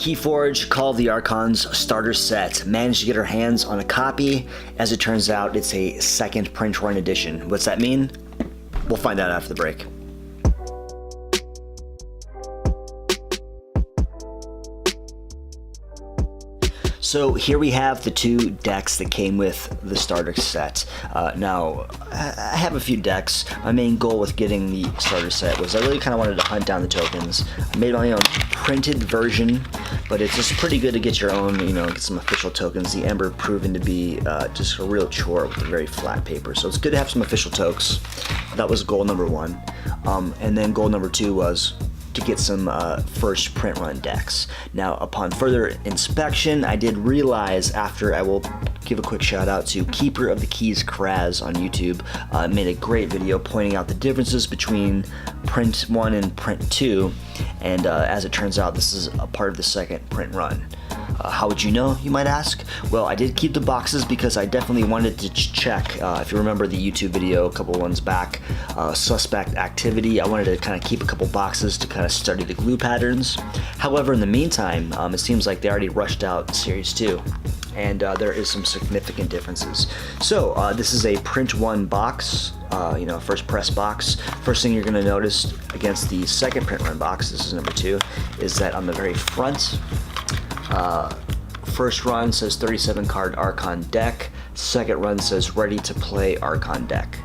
Keyforge Call of the Archons starter set. Managed to get our hands on a copy. As it turns out, it's a second print run edition. What's that mean? We'll find out after the break. So here we have the two decks that came with the starter set. Now, I have a few decks. My main goal with getting the starter set was I really kind of wanted to hunt down the tokens. I made my own printed version, but it's just pretty good to get your own, get some official tokens. The Ember proven to be just a real chore with the very flat paper. So it's good to have some official tokes. That was goal number one. And then goal number two was to get some first print run decks. Now, upon further inspection, I did realize after, I will give a quick shout out to Keeper of the Keys Kraz on YouTube, made a great video pointing out the differences between print 1 and print 2, and as it turns out, this is a part of the second print run. How would you know, you might ask? Well, I did keep the boxes because I definitely wanted to check, if you remember the YouTube video a couple ones back, suspect activity. I wanted to kind of keep a couple boxes to kind of study the glue patterns. However, in the meantime, it seems like they already rushed out Series 2, and there is some significant differences. So, this is a print 1 box, first press box. First thing you're going to notice against the second print run box, this is number 2, is that on the very front, first run says 37 card Archon deck, second run says ready to play Archon deck.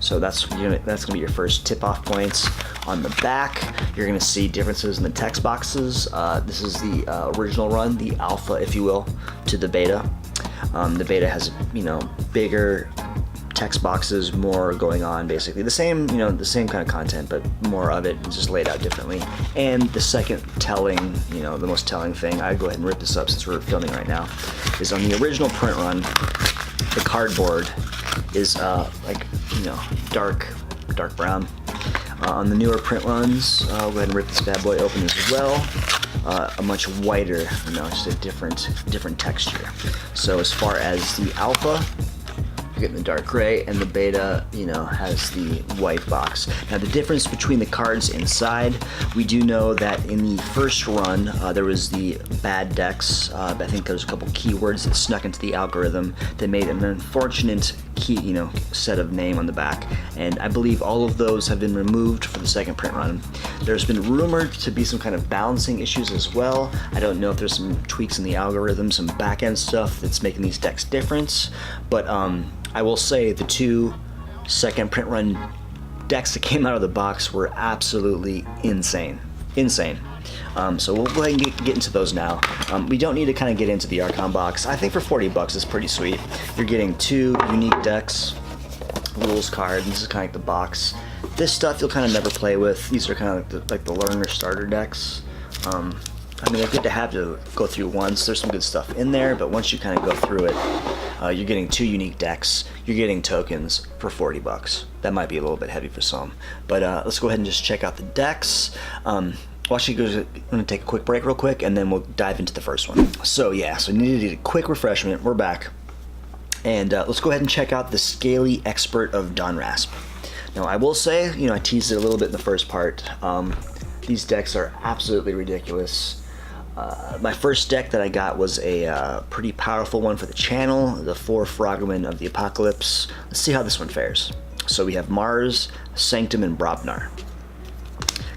So that's gonna be your first tip-off points. On the back, you're gonna see differences in the text boxes. This is the original run, the alpha, if you will, to the beta. The beta has, bigger text boxes, more going on, basically the same kind of content, but more of it is just laid out differently. And the second telling, the most telling thing, I'd go ahead and rip this up since we're filming right now, is on the original print run, the cardboard is dark brown. On the newer print runs, I'll go ahead and rip this bad boy open as well. A much whiter, just a different texture. So as far as the alpha, you're getting the dark gray, and the beta, has the white box. Now, the difference between the cards inside, we do know that in the first run, there was the bad decks. I think there's a couple keywords that snuck into the algorithm that made an unfortunate set of name on the back, and I believe all of those have been removed for the second print run. There's been rumored to be some kind of balancing issues as well. I don't know if there's some tweaks in the algorithm, some back-end stuff that's making these decks different, but I will say the two second print run decks that came out of the box were absolutely insane. So we'll go ahead and get into those now. We don't need to kind of get into the Archon box. I think for 40 bucks is pretty sweet. You're getting two unique decks, rules card, and this is kind of like the box. This stuff you'll kind of never play with. These are kind of like the learner starter decks. They're good to have to go through once. There's some good stuff in there, but once you kind of go through it, you're getting two unique decks. You're getting tokens for 40 bucks. That might be a little bit heavy for some, but let's go ahead and just check out the decks. Actually, I'm going to take a quick break real quick, and then we'll dive into the first one. So needed a quick refreshment. We're back, and let's go ahead and check out the Scaly Expert of Donrasp. Now, I will say, I teased it a little bit in the first part. These decks are absolutely ridiculous. My first deck that I got was a pretty powerful one for the channel, the 4 Frogmen of the Apocalypse. Let's see how this one fares. So we have Mars, Sanctum, and Brobnar.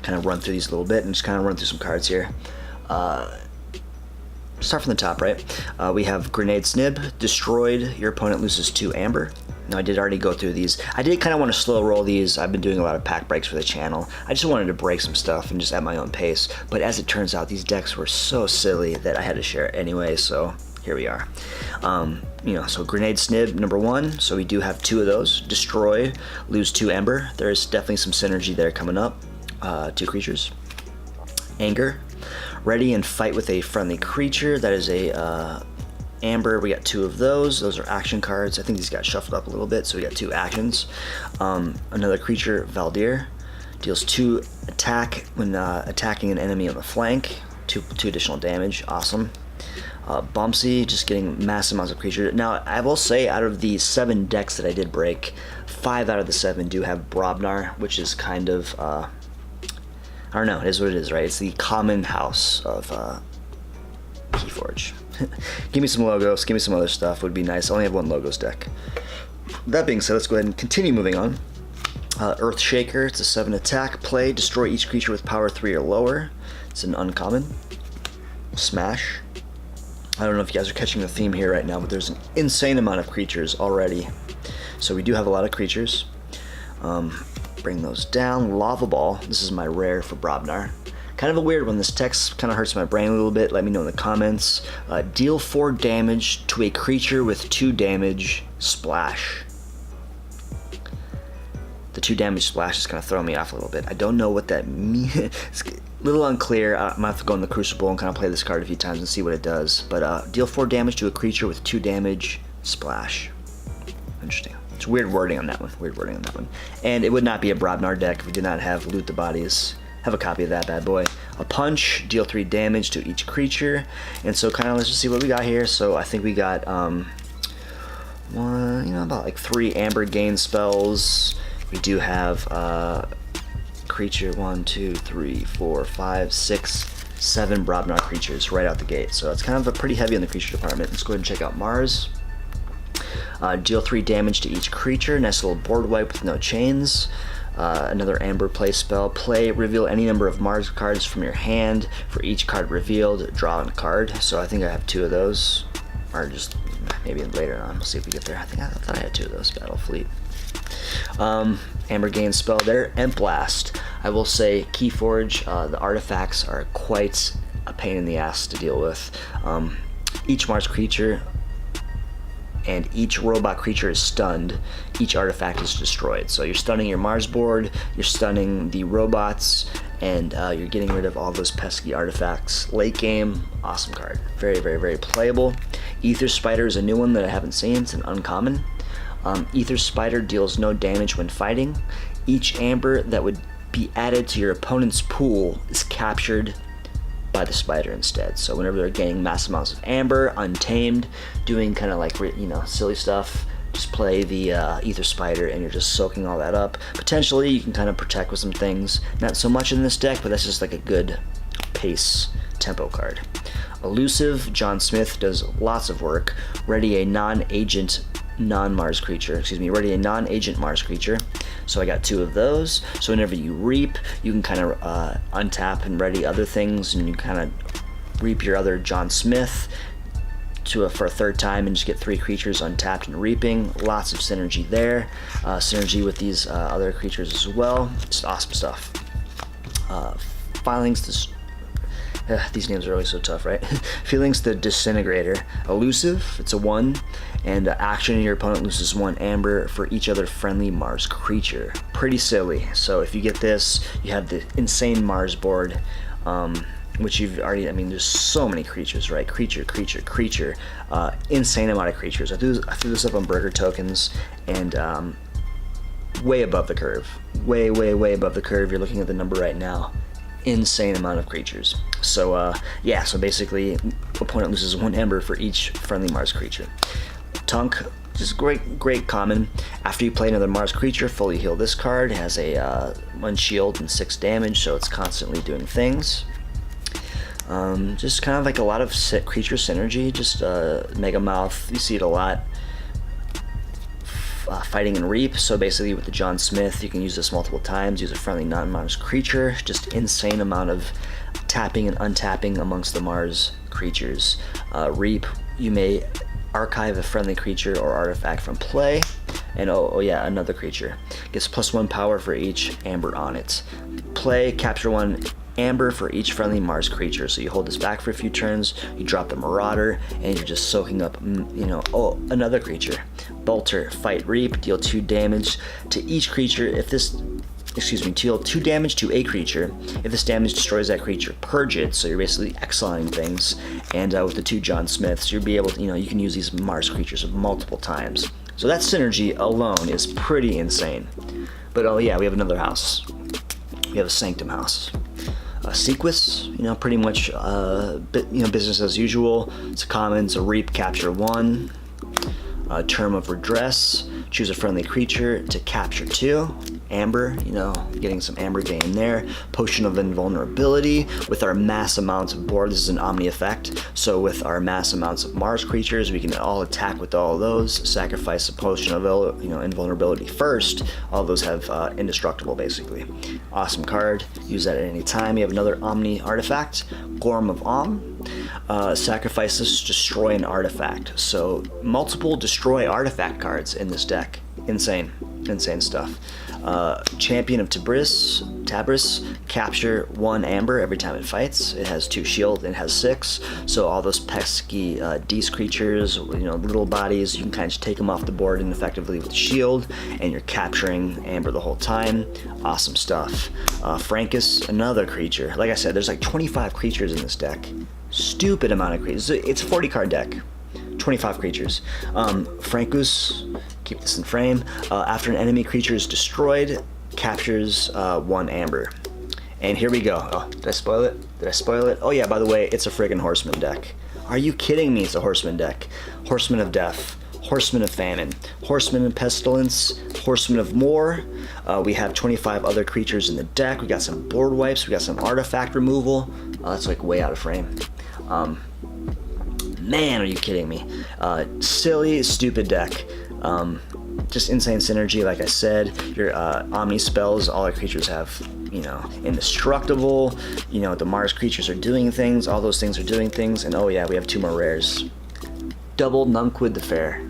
Kind of run through these a little bit and just kind of run through some cards here. Start from the top, right? We have Grenade Snib, destroyed, your opponent loses 2 amber. Now, I did already go through these. I did kind of want to slow roll these. I've been doing a lot of pack breaks for the channel. I just wanted to break some stuff and just at my own pace. But as it turns out, these decks were so silly that I had to share it anyway, so here we are. So Grenade Snib, number 1. So we do have 2 of those. Destroy, lose 2 amber. There's definitely some synergy there coming up. 2 creatures. Anger, ready and fight with a friendly creature. That is a amber. We got 2 of those. Those are action cards. I think these got shuffled up a little bit, so we got 2 actions. Another creature, Valdir, deals 2 attack when attacking an enemy on the flank. 2 additional damage. Awesome. Bumpsy, just getting massive amounts of creature. Now, I will say, out of the 7 decks that I did break, 5 out of the 7 do have Brobnar, which is kind of I don't know, it is what it is, right? It's the common house of Keyforge. Give me some logos, give me some other stuff, would be nice. I only have one logos deck. That being said, let's go ahead and continue moving on. Earthshaker, it's a 7 attack. Play, destroy each creature with power 3 or lower. It's an uncommon. Smash. I don't know if you guys are catching the theme here right now, but there's an insane amount of creatures already. So we do have a lot of creatures. Bring those down. Lava Ball, this is my rare for Brobnar. Kind of a weird one. This text kind of hurts my brain a little bit. Let me know in the comments. Deal 4 damage to a creature with 2 damage. Splash. The 2 damage splash is kind of throwing me off a little bit. I don't know what that means. It's a little unclear. I'm going to have to go in the Crucible and kind of play this card a few times and see what it does. But deal 4 damage to a creature with 2 damage. Splash. Interesting. It's weird wording on that one. Weird wording on that one. And it would not be a Brobnar deck if we did not have Loot the Bodies. Have a copy of that bad boy. A punch, deal 3 damage to each creature. And so kind of let's just see what we got here. So I think we got about like 3 Amber Gain spells. We do have creature 1, 2, 3, 4, 5, 6, 7 Brobnar creatures right out the gate. So it's kind of a pretty heavy on the creature department. Let's go ahead and check out Mars. Deal 3 damage to each creature. Nice little board wipe with no chains. Another Amber play spell. Play, reveal any number of Mars cards from your hand. For each card revealed, draw a card. So I think I have 2 of those. Or just maybe later on. We'll see if we get there. I thought I had 2 of those. Battle Fleet. Amber Gain spell there. Blast. I will say Keyforge, the artifacts are quite a pain in the ass to deal with. Each Mars creature and each robot creature is stunned, each artifact is destroyed. So you're stunning your Mars board, you're stunning the robots, and you're getting rid of all those pesky artifacts. Late game, awesome card. Very, very, very playable. Ether Spider is a new one that I haven't seen. It's an uncommon. Ether Spider deals no damage when fighting. Each Amber that would be added to your opponent's pool is captured by the spider instead. So whenever they're gaining mass amounts of Amber, untamed, doing kind of like, silly stuff, just play the Ether Spider and you're just soaking all that up. Potentially you can kind of protect with some things. Not so much in this deck, but that's just like a good pace tempo card. Elusive, John Smith does lots of work. Ready a non-agent non-Mars creature, ready a non-agent Mars creature. So I got 2 of those. So whenever you reap, you can kind of untap and ready other things, and you kind of reap your other John Smith for a 3rd time and just get 3 creatures untapped and reaping. Lots of synergy there. Synergy with these other creatures as well. Just awesome stuff. Filings, these names are always so tough, right? Feelings the Disintegrator. Elusive, it's a 1, and action your opponent loses 1 Amber for each other friendly Mars creature. Pretty silly. So if you get this, you have the insane Mars board, which you've already, there's so many creatures, right? Creature, insane amount of creatures. I threw this up on Burger Tokens, and way above the curve. Way, way, way above the curve. You're looking at the number right now. Insane amount of creatures. So yeah, so basically opponent loses 1 Ember for each friendly Mars creature. Tunk, just great common. After you play another Mars creature, fully heal this card. It has a 1 shield and 6 damage, so it's constantly doing things. Just kind of like a lot of creature synergy. Just Mega Mouth, you see it a lot. Fighting and reap. So basically with the John Smith, you can use this multiple times, use a friendly non-Mars creature. Just insane amount of tapping and untapping amongst the Mars creatures. Reap, you may archive a friendly creature or artifact from play, and oh yeah, another creature gets +1 power for each Amber on it. Play, capture 1 Amber for each friendly Mars creature. So you hold this back for a few turns, you drop the Marauder, and you're just soaking up, another creature. Bolter, fight, reap, deal 2 damage to each creature. If this, deal 2 damage to a creature. If this damage destroys that creature, purge it. So you're basically exiling things. And with the 2 John Smiths, you'll be able to, you can use these Mars creatures multiple times. So that synergy alone is pretty insane. But oh yeah, we have another house. We have a Sanctum house. Sequus, pretty much business as usual. It's a common, it's a reap, capture 1. Term of Redress, choose a friendly creature to capture 2. Amber, getting some amber gain there. Potion of Invulnerability with our mass amounts of board. This is an Omni effect, so with our mass amounts of Mars creatures, we can all attack with all of those. Sacrifice a Potion of Invulnerability first. All of those have indestructible, basically. Awesome card. Use that at any time. You have another Omni artifact, Gorm of Om. Sacrifice this to destroy an artifact. So multiple destroy artifact cards in this deck. Insane stuff. Champion of Tabris, capture 1 amber every time it fights. It has 2 shield and it has 6. So all those pesky Dees creatures, little bodies, you can kind of just take them off the board and effectively with shield, and you're capturing amber the whole time. Awesome stuff. Frankus, another creature. Like I said, there's like 25 creatures in this deck. Stupid amount of creatures. It's a 40 card deck. 25 creatures. Frankus, keep this in frame. After an enemy creature is destroyed, captures 1 amber. And here we go. Oh, did I spoil it? Oh yeah, by the way, it's a friggin' Horseman deck. Are you kidding me? It's a Horseman deck. Horseman of Death, Horseman of Famine, Horseman of Pestilence, Horseman of War. We have 25 other creatures in the deck. We got some board wipes. We got some artifact removal. That's like way out of frame. Man, are you kidding me? Silly, stupid deck. Just insane synergy, like I said. Your Omni spells, all our creatures have, indestructible. The Mars creatures are doing things. All those things are doing things. And oh yeah, we have 2 more rares. Double Numquid the Fair.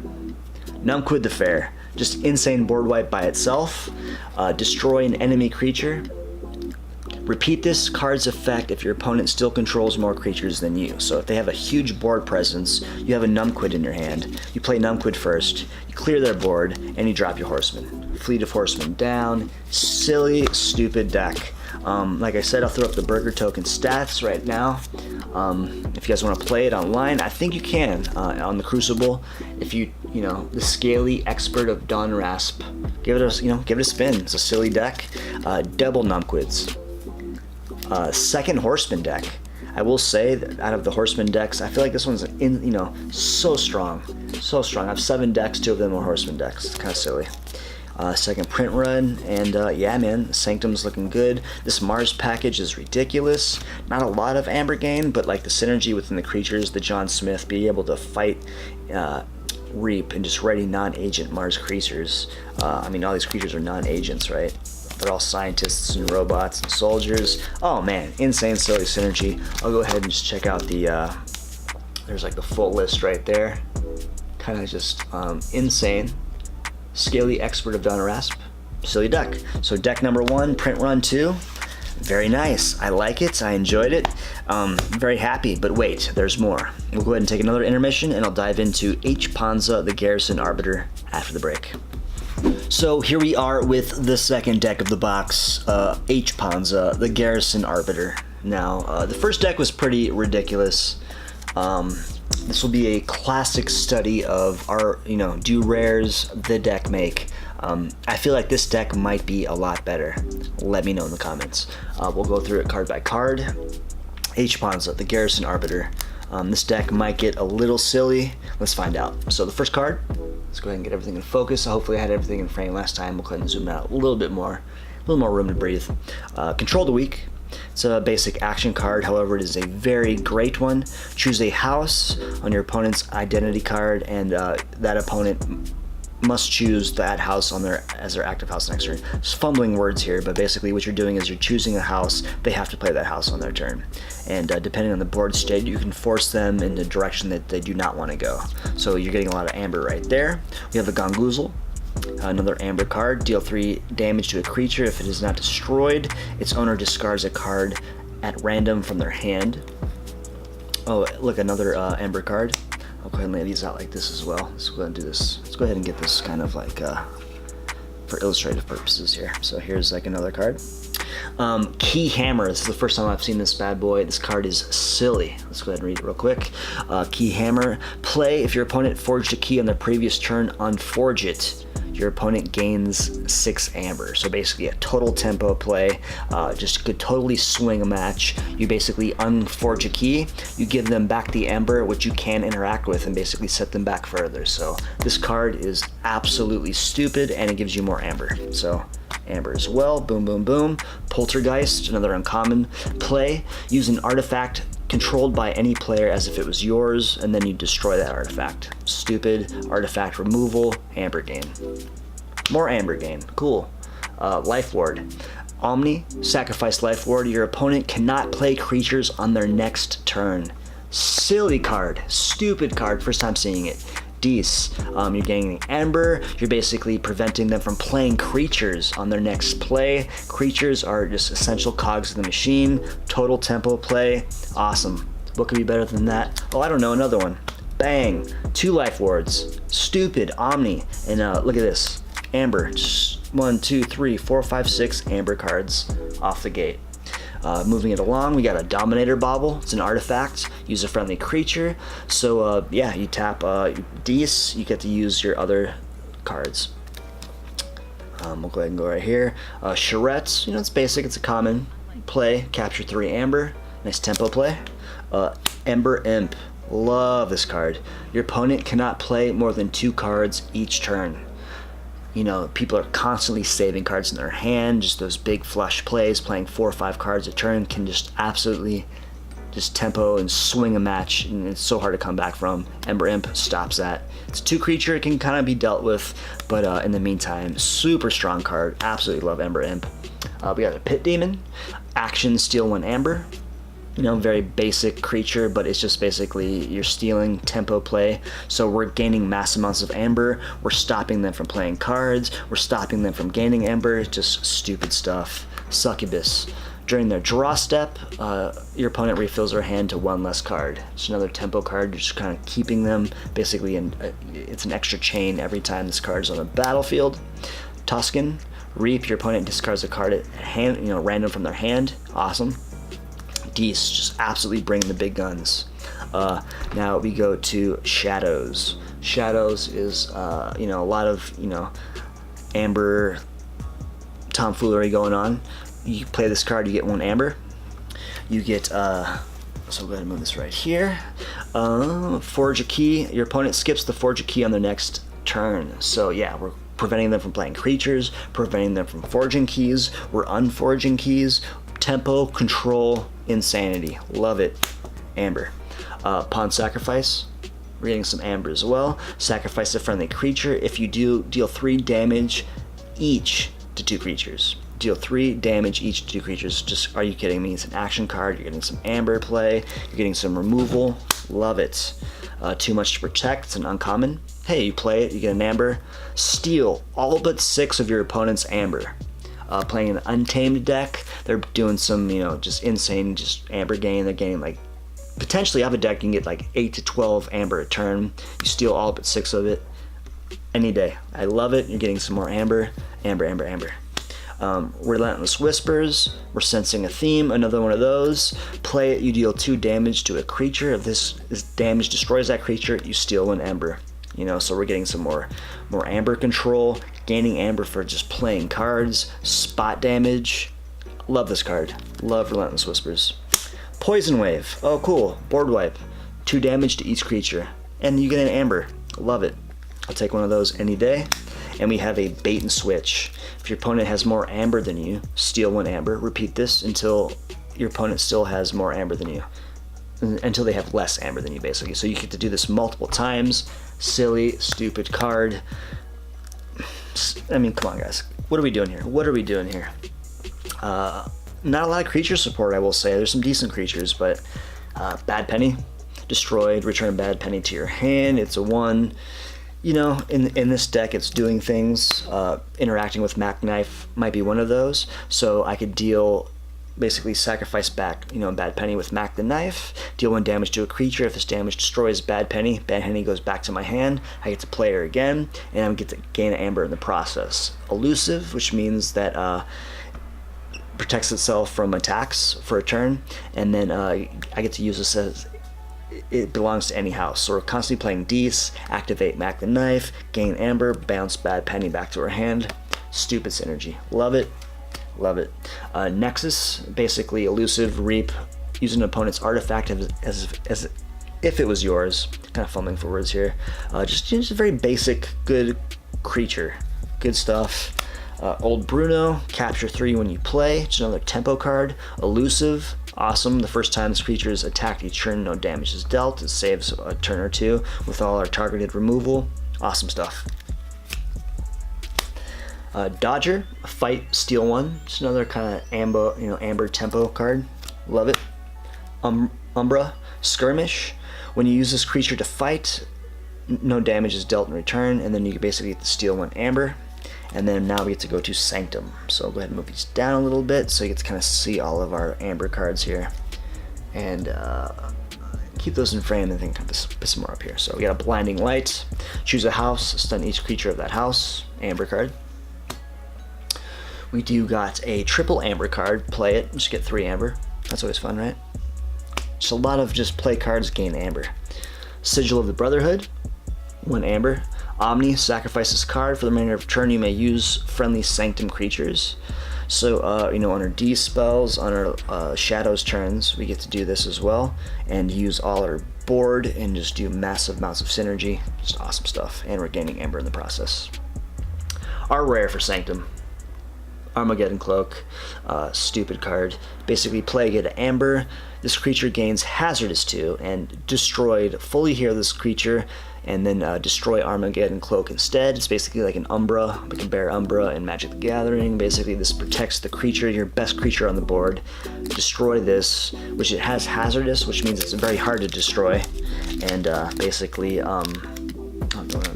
Numquid the Fair. Just insane board wipe by itself. Destroy an enemy creature. Repeat this card's effect if your opponent still controls more creatures than you. So if they have a huge board presence, you have a Numquid in your hand. You play Numquid first, you clear their board, and you drop your Horseman. Fleet of Horsemen down. Silly, stupid deck. Like I said, I'll throw up the Burger Token stats right now. If you guys want to play it online, I think you can on the Crucible. If the Scaly Expert of Donrasp, give it a spin. It's a silly deck. Double Numquids. Second Horseman deck. I will say that out of the Horseman decks, I feel like this one's so strong. I have 7 decks, 2 of them are Horseman decks. It's kind of silly. Second print run, and yeah, man, Sanctum's looking good. This Mars package is ridiculous. Not a lot of amber gain, but like the synergy within the creatures, the John Smith, being able to fight Reap and just ready non-agent Mars creatures. All these creatures are non-agents, right? They're all scientists and robots and soldiers. Oh man, insane silly synergy. I'll go ahead and just check out the, there's like the full list right there. Kind of just insane. Scaly Expert of Donrasp. Silly deck. So deck number 1, print run 2. Very nice. I like it. I enjoyed it. Very happy, but wait, there's more. We'll go ahead and take another intermission, and I'll dive into H. Panza, the Garrison Arbiter, after the break. So here we are with the second deck of the box, H. Panza, the Garrison Arbiter. Now, the first deck was pretty ridiculous. This will be a classic study of our, do rares the deck make. I feel like this deck might be a lot better. Let me know in the comments. We'll go through it card by card. H. Panza, the Garrison Arbiter. This deck might get a little silly. Let's find out. So the first card, let's go ahead and get everything in focus. Hopefully I had everything in frame last time. We'll go ahead and zoom out a little bit more. A little more room to breathe. Control the Weak. It's a basic action card, however it is a very great one. Choose a house on your opponent's identity card, and that opponent must choose that house on as their active house next turn. Just fumbling words here, but basically what you're doing is you're choosing a house. They have to play that house on their turn. And depending on the board state, you can force them in the direction that they do not want to go. So you're getting a lot of amber right there. We have the Gongoozle. Another amber card. Deal 3 damage to a creature. If it is not destroyed, its owner discards a card at random from their hand. Oh, look, another amber card. I'll go ahead and lay these out like this as well. Let's go ahead and do this. Let's go ahead and get this kind of like for illustrative purposes here. So here's like another card. Key Hammer. This is the first time I've seen this bad boy. This card is silly. Let's go ahead and read it real quick. Key Hammer. Play if your opponent forged a key on their previous turn, unforge it. your opponent gains 6 amber. So basically a total tempo play, just could totally swing a match. You basically unforge a key, you give them back the amber, which you can interact with and basically set them back further. So this card is absolutely stupid, and it gives you more amber. So amber as well, boom, boom, boom. Poltergeist, another uncommon play. Use an artifact controlled by any player as if it was yours, and then you destroy that artifact. Stupid. Artifact removal, amber gain. More amber gain, cool. Life Ward. Omni, sacrifice Life Ward. Your opponent cannot play creatures on their next turn. Silly card, stupid card, first time seeing it. Dees, you're gaining amber, you're basically preventing them from playing creatures on their next play. Creatures are just essential cogs of the machine. Total tempo play, awesome. What could be better than that? Oh, I don't know, another one. Bang, 2 Life Wards, stupid, Omni, and look at this, amber, just 1, 2, 3, 4, 5, 6 amber cards off the gate. Moving it along, we got a Dominator Bauble. It's an artifact. Use a friendly creature. So yeah, you tap Dees, you get to use your other cards. We'll go ahead and go right here. Charrettes, you know, it's basic. It's a common play. Capture 3 amber. Nice tempo play. Ember Imp. Love this card. Your opponent cannot play more than 2 cards each turn. You know, people are constantly saving cards in their hand. Just those big flush plays, playing 4 or 5 cards a turn can just absolutely just tempo and swing a match, and it's so hard to come back from. Ember Imp stops that. It's a 2 creature, it can kind of be dealt with, but in the meantime, super strong card. Absolutely love Ember Imp. We got a Pit Demon. Action, steal 1 amber. You know, very basic creature, but it's just basically you're stealing tempo play. So we're gaining mass amounts of amber, we're stopping them from playing cards, we're stopping them from gaining amber. Just stupid stuff. Succubus. During their draw step, your opponent refills their hand to 1 less card. It's another tempo card. You're just kind of keeping them basically it's an extra chain every time this card is on the battlefield. Tuscan. Reap. Your opponent discards a card at hand, you know, random from their hand. Awesome. Dees, just absolutely bring the big guns. Now we go to Shadows. Shadows is you know, a lot of, you know, amber tomfoolery going on. You play this card, you get 1 amber. You get so we'll go ahead and move this right here. Forge a key. Your opponent skips the forge a key on their next turn. So yeah, we're preventing them from playing creatures, preventing them from forging keys. We're unforging keys. Tempo, control, insanity. Love it. Amber. Pawn sacrifice. We're getting some amber as well. Sacrifice a friendly creature. If you do, deal 3 damage each to 2 creatures. Deal 3 damage each to 2 creatures. Just, are you kidding me? It's an action card. You're getting some amber play. You're getting some removal. Love it. Too much to protect. It's an uncommon. Hey, you play it, you get an amber. Steal all but 6 of your opponent's amber. Playing an Untamed deck, they're doing some, you know, just insane, just amber gain. They're getting like, potentially have a deck you can get like 8 to 12 amber a turn. You steal all but 6 of it any day. I love it. You're getting some more amber. Amber, amber, amber. Relentless Whispers. We're sensing a theme. Another one of those. Play it, you deal 2 damage to a creature. If this damage destroys that creature, you steal 1 amber. You know, so we're getting some more amber control, gaining amber for just playing cards, spot damage. Love this card. Love Relentless Whispers. Poison Wave. Oh, cool. Board wipe. 2 damage to each creature. And you get an amber. Love it. I'll take one of those any day. And we have a bait and switch. If your opponent has more amber than you, steal 1 amber. Repeat this until your opponent still has more amber than you. Until they have less amber than you, basically. So you get to do this multiple times. Silly, stupid card. I mean, come on, guys. What are we doing here? What are we doing here? Not a lot of creature support, I will say. There's some decent creatures, but Bad Penny. Destroyed, return Bad Penny to your hand. It's a 1. You know, in this deck, it's doing things. Interacting with Mac Knife might be one of those. So I could deal, basically sacrifice back, you know, Bad Penny with Mac the Knife, deal 1 damage to a creature. If this damage destroys Bad Penny goes back to my hand. I get to play her again, and I get to gain an amber in the process. Elusive, which means that protects itself from attacks for a turn, and then I get to use this as it belongs to any house. So we're constantly playing Dees, activate Mac the Knife, gain Amber, bounce Bad Penny back to her hand. Stupid synergy. Love it. Love it. Nexus, basically elusive, reap, use an opponent's artifact as if it was yours. Kind of fumbling for words here. Just a very basic, good creature. Good stuff. Old Bruno, capture 3 when you play. Just another tempo card. Elusive, awesome. The first time this creature is attacked each turn, no damage is dealt. It saves a turn or two with all our targeted removal. Awesome stuff. Dodger, fight, steal 1. Just another kind of amber tempo card. Love it. Umbra, skirmish. When you use this creature to fight, no damage is dealt in return, and then you basically get to steal 1 amber. And then now we get to go to Sanctum. So I'll go ahead and move these down a little bit so you get to kind of see all of our amber cards here. And keep those in frame and then kind of put some more up here. So we got a Blinding Light. Choose a house, stun each creature of that house. Amber card. We do got a triple amber card. Play it, just get 3 amber. That's always fun, right? Just a lot of just play cards, gain amber. Sigil of the Brotherhood, 1 amber. Omni, sacrifice this card. For the remainder of turn, you may use friendly Sanctum creatures. So, on our D spells, on our Shadows turns, we get to do this as well. And use all our board and just do massive amounts of synergy. Just awesome stuff. And we're gaining amber in the process. Our rare for Sanctum. Armageddon Cloak, stupid card. Basically, play, get an amber. This creature gains Hazardous 2 and destroyed. Fully heal this creature and then destroy Armageddon Cloak instead. It's basically like an Umbra, like a Bear Umbra in Magic the Gathering. Basically, this protects the creature, your best creature on the board. Destroy this, which it has Hazardous, which means it's very hard to destroy. And basically,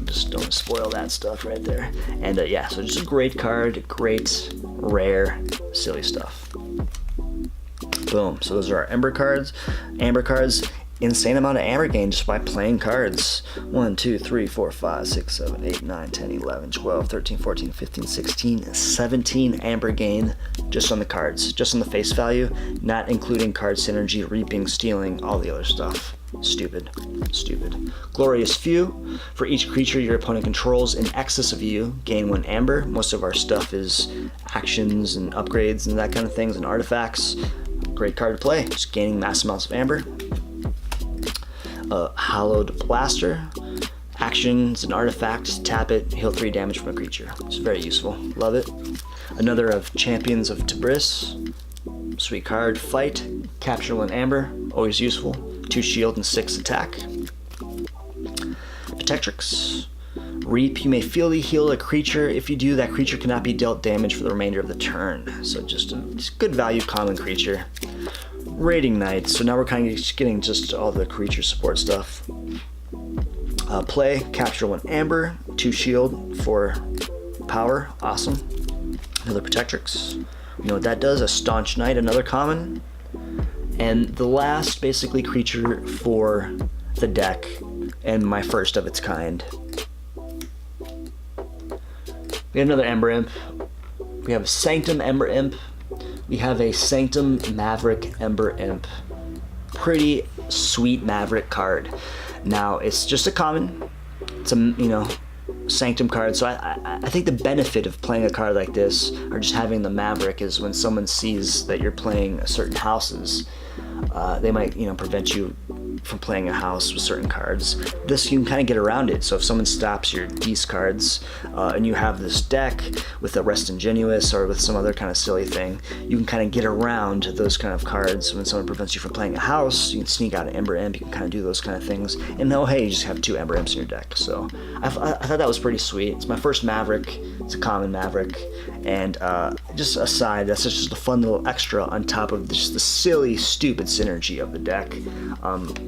just don't spoil that stuff right there. And yeah, so just a great card, great, rare, silly stuff. Boom. So those are our amber cards. Insane amount of amber gain just by playing cards. 1, 2, 3, 4, 5, 6, 7, 8, 9, 10, 11, 12, 13, 14, 15, 16, 17 amber gain just on the cards, just on the face value, not including card synergy, reaping, stealing, all the other stuff. Stupid. Glorious Few. For each creature your opponent controls in excess of you, gain 1 amber. Most of our stuff is actions and upgrades and that kind of things and artifacts. Great card to play, just gaining mass amounts of amber. Hallowed Blaster. Actions and artifacts, tap it, heal 3 damage from a creature. It's very useful, love it. Another of Champions of Tibris. Sweet card. Fight, capture 1 amber, always useful. 2 shield and 6 attack. Protectrix. Reap, you may freely heal a creature. If you do, that creature cannot be dealt damage for the remainder of the turn. So just good value common creature. Raiding Knight. So now we're kind of getting just all the creature support stuff. Play, capture 1 amber, 2 shield, 4 power. Awesome. Another Protectrix. You know what that does? A Staunch Knight, another common. And the last basically creature for the deck, and my first of its kind. We have another Ember Imp. We have a Sanctum Ember Imp. We have a Sanctum Maverick Ember Imp. Pretty sweet Maverick card. Now, it's just a common. It's a, Sanctum card. So I think the benefit of playing a card like this, or just having the Maverick, is when someone sees that you're playing certain houses, they might, prevent you from playing a house with certain cards. This, you can kind of get around it. So if someone stops your Dees cards and you have this deck with a Rest Ingenuous or with some other kind of silly thing, you can kind of get around those kind of cards. When someone prevents you from playing a house, you can sneak out an Ember Imp, you can kind of do those kind of things. And hey, you just have 2 Ember Imps in your deck. So I thought that was pretty sweet. It's my first Maverick. It's a common Maverick. And just aside, that's just a fun little extra on top of just the silly, stupid synergy of the deck.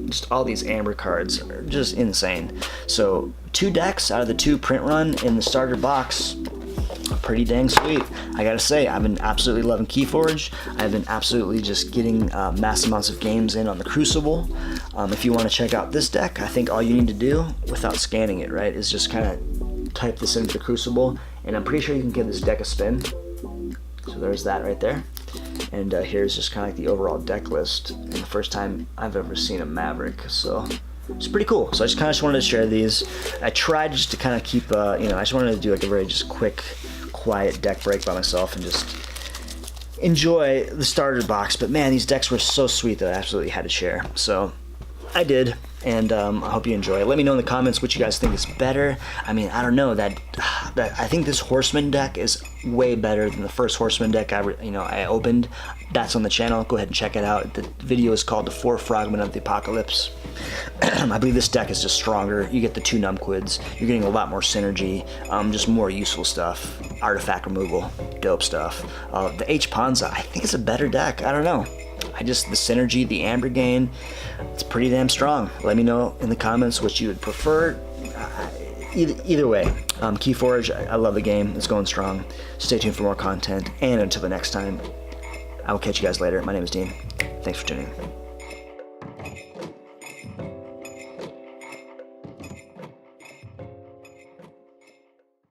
Just all these amber cards are just insane. So 2 decks out of the 2 print run in the starter box, pretty dang sweet. I gotta say, I've been absolutely loving Keyforge. I've been absolutely just getting mass amounts of games in on the Crucible. If you want to check out this deck, I think all you need to do, without scanning it, right, is just kind of type this into the Crucible, and I'm pretty sure you can give this deck a spin. So there's that right there. And here's just kind of like the overall deck list. And the first time I've ever seen a Maverick, so it's pretty cool. So I just kind of wanted to share these. I tried just to kind of keep, you know, I just wanted to do like a very just quick, quiet deck break by myself and just enjoy the starter box. But man, these decks were so sweet that I absolutely had to share. So I did, and I hope you enjoy it. Let me know in the comments what you guys think is better. I mean, I don't know, that I think this Horseman deck is way better than the first Horseman deck I opened. That's on the channel. Go ahead and check it out. The video is called The Four Frogmen of the Apocalypse. I believe this deck is just stronger. You get the 2 Numquids. You're getting a lot more synergy, just more useful stuff. Artifact removal, dope stuff. The H Panza, I think it's a better deck. I don't know. The synergy, the Amber Gain, it's pretty damn strong. Let me know in the comments what you would prefer. Either way, Keyforge, I love the game. It's going strong. Stay tuned for more content. And until the next time, I will catch you guys later. My name is Dean. Thanks for tuning in.